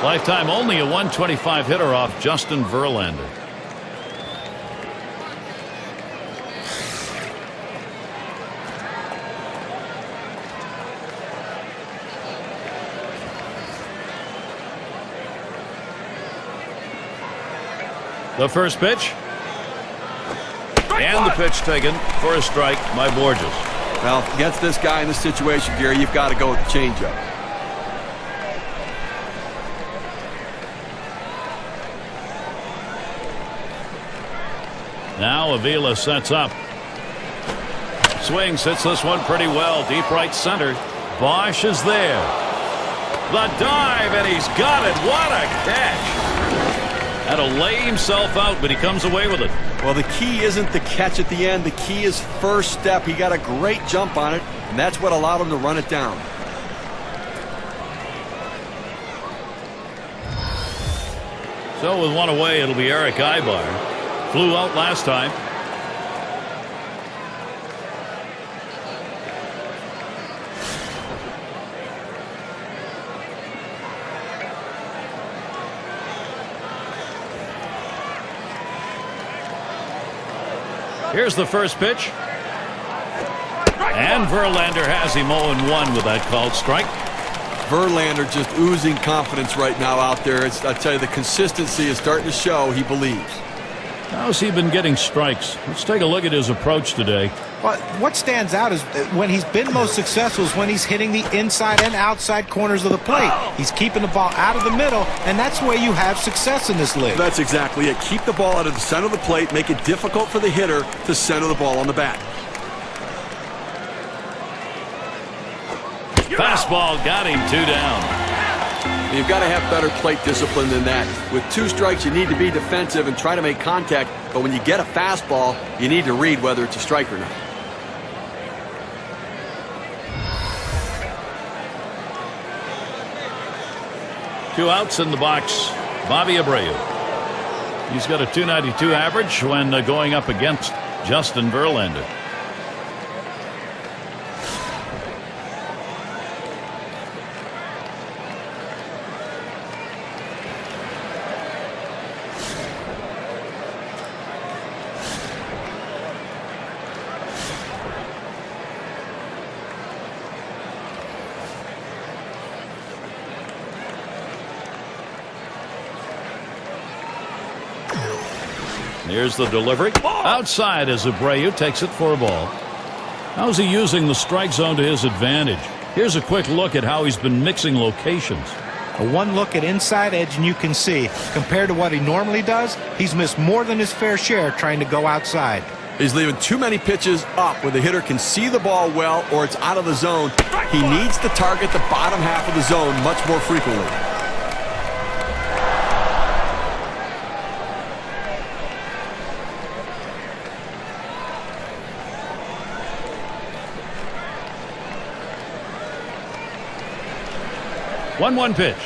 Lifetime only a 125 hitter off Justin Verlander. The first pitch. And the pitch taken for a strike by Borges. Well, against this guy in this situation, Gary, you've got to go with the changeup. Now Avila sets up. Swings, hits this one pretty well. Deep right center. Bosch is there. The dive, and he's got it. What a catch. Had to lay himself out, but he comes away with it. Well, the key isn't the catch at the end. The key is first step. He got a great jump on it, and that's what allowed him to run it down. So with one away, it'll be Eric Ibar. Flew out last time. Here's the first pitch. And Verlander has him 0-1 with that called strike. Verlander just oozing confidence right now out there. I tell you, the consistency is starting to show. He believes. How's he been getting strikes? Let's take a look at his approach today. Well, what stands out is when he's been most successful is when he's hitting the inside and outside corners of the plate. He's keeping the ball out of the middle, and that's where you have success in this league. That's exactly it. Keep the ball out of the center of the plate, make it difficult for the hitter to center the ball on the bat. Fastball got him 2 down. You've got to have better plate discipline than that. With 2 strikes, you need to be defensive and try to make contact. But when you get a fastball, you need to read whether it's a strike or not. Two outs in the box. Bobby Abreu. He's got a .292 average when going up against Justin Verlander. Here's the delivery. Outside as Abreu takes it for a ball. How's he using the strike zone to his advantage? Here's a quick look at how he's been mixing locations. One look at inside edge, and you can see, compared to what he normally does, he's missed more than his fair share trying to go outside. He's leaving too many pitches up where the hitter can see the ball well or it's out of the zone. He needs to target the bottom half of the zone much more frequently. One pitch.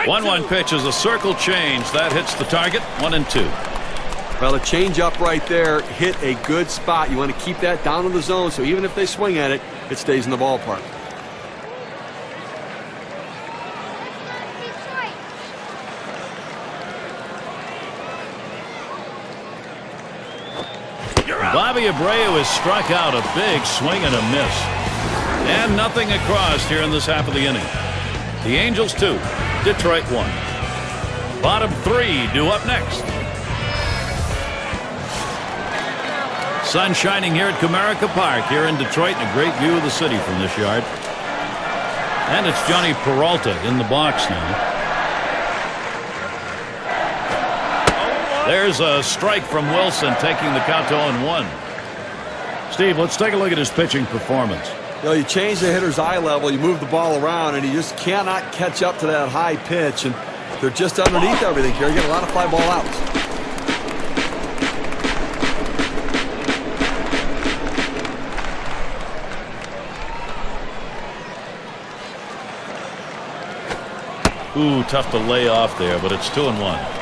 1-1 pitch is a circle change. That hits the target. 1-2. Well, a change up right there hit a good spot. You want to keep that down in the zone so even if they swing at it, it stays in the ballpark. Bobby Abreu is struck out. A big swing and a miss. And nothing across here in this half of the inning. The Angels 2, Detroit 1. Bottom 3 due up next. Sun shining here at Comerica Park here in Detroit, and a great view of the city from this yard. And it's Johnny Peralta in the box now. There's a strike from Wilson, taking the count to 0-1. Steve, let's take a look at his pitching performance. You know, you change the hitter's eye level, you move the ball around, and he just cannot catch up to that high pitch. And they're just underneath everything here. You get a lot of fly ball outs. Ooh, tough to lay off there, but it's 2-1.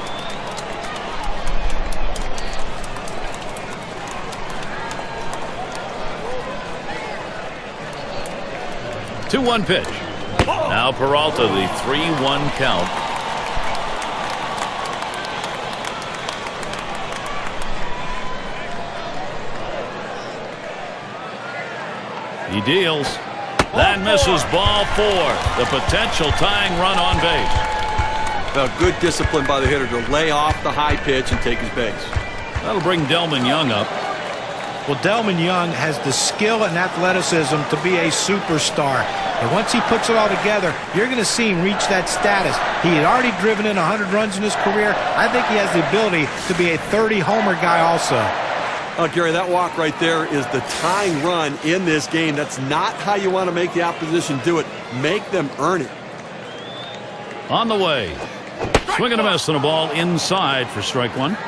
2-1 pitch. Now Peralta, the 3-1 count. He deals. That misses ball 4. The potential tying run on base. Good discipline by the hitter to lay off the high pitch and take his base. That'll bring Delman Young up. Well, Delman Young has the skill and athleticism to be a superstar. And once he puts it all together, you're going to see him reach that status. He had already driven in 100 runs in his career. I think he has the ability to be a 30-homer guy also. Gary, that walk right there is the tying run in this game. That's not how you want to make the opposition do it. Make them earn it. On the way. Swing and a miss and a ball inside for strike 1.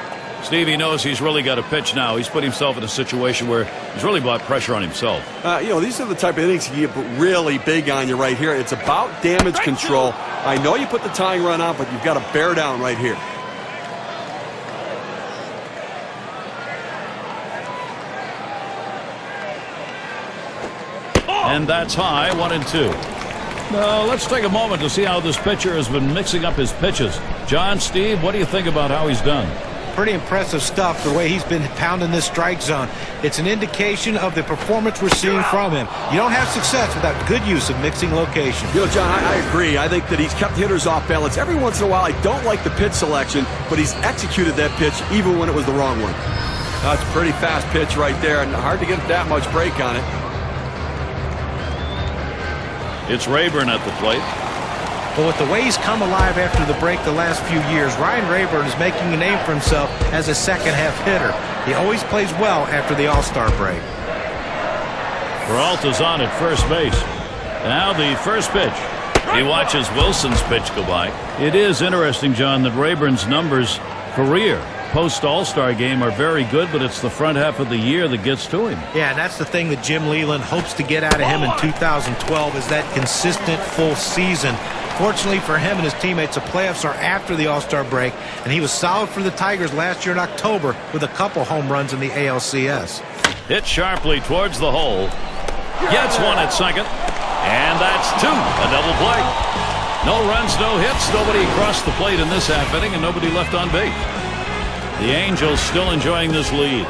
Stevie knows he's really got to pitch now. He's put himself in a situation where he's really brought pressure on himself. These are the type of innings you get really big on you right here. It's about damage control. I know you put the tying run on, but you've got to bear down right here. And that's high, 1-2. Now, let's take a moment to see how this pitcher has been mixing up his pitches. John, Steve, what do you think about how he's done? Pretty impressive stuff, the way he's been pounding this strike zone. It's an indication of the performance we're seeing from him. You don't have success without good use of mixing location. John, I agree. I think that he's kept hitters off balance. Every once in a while, I don't like the pitch selection, but he's executed that pitch even when it was the wrong one. That's a pretty fast pitch right there, and hard to get that much break on it. It's Rayburn at the plate. But with the way he's come alive after the break the last few years, Ryan Rayburn is making a name for himself as a second-half hitter. He always plays well after the All-Star break. Peralta's on at first base. Now the first pitch. He watches Wilson's pitch go by. It is interesting, John, that Rayburn's numbers career post-All-Star game are very good, but it's the front half of the year that gets to him. Yeah, and that's the thing that Jim Leyland hopes to get out of him in 2012 is that consistent full season. Fortunately for him and his teammates, the playoffs are after the All-Star break, and he was solid for the Tigers last year in October with a couple home runs in the ALCS. Hit sharply towards the hole. Gets one at second, and that's 2. A double play. No runs, no hits, nobody crossed the plate in this half inning, and nobody left on base. The Angels still enjoying this lead.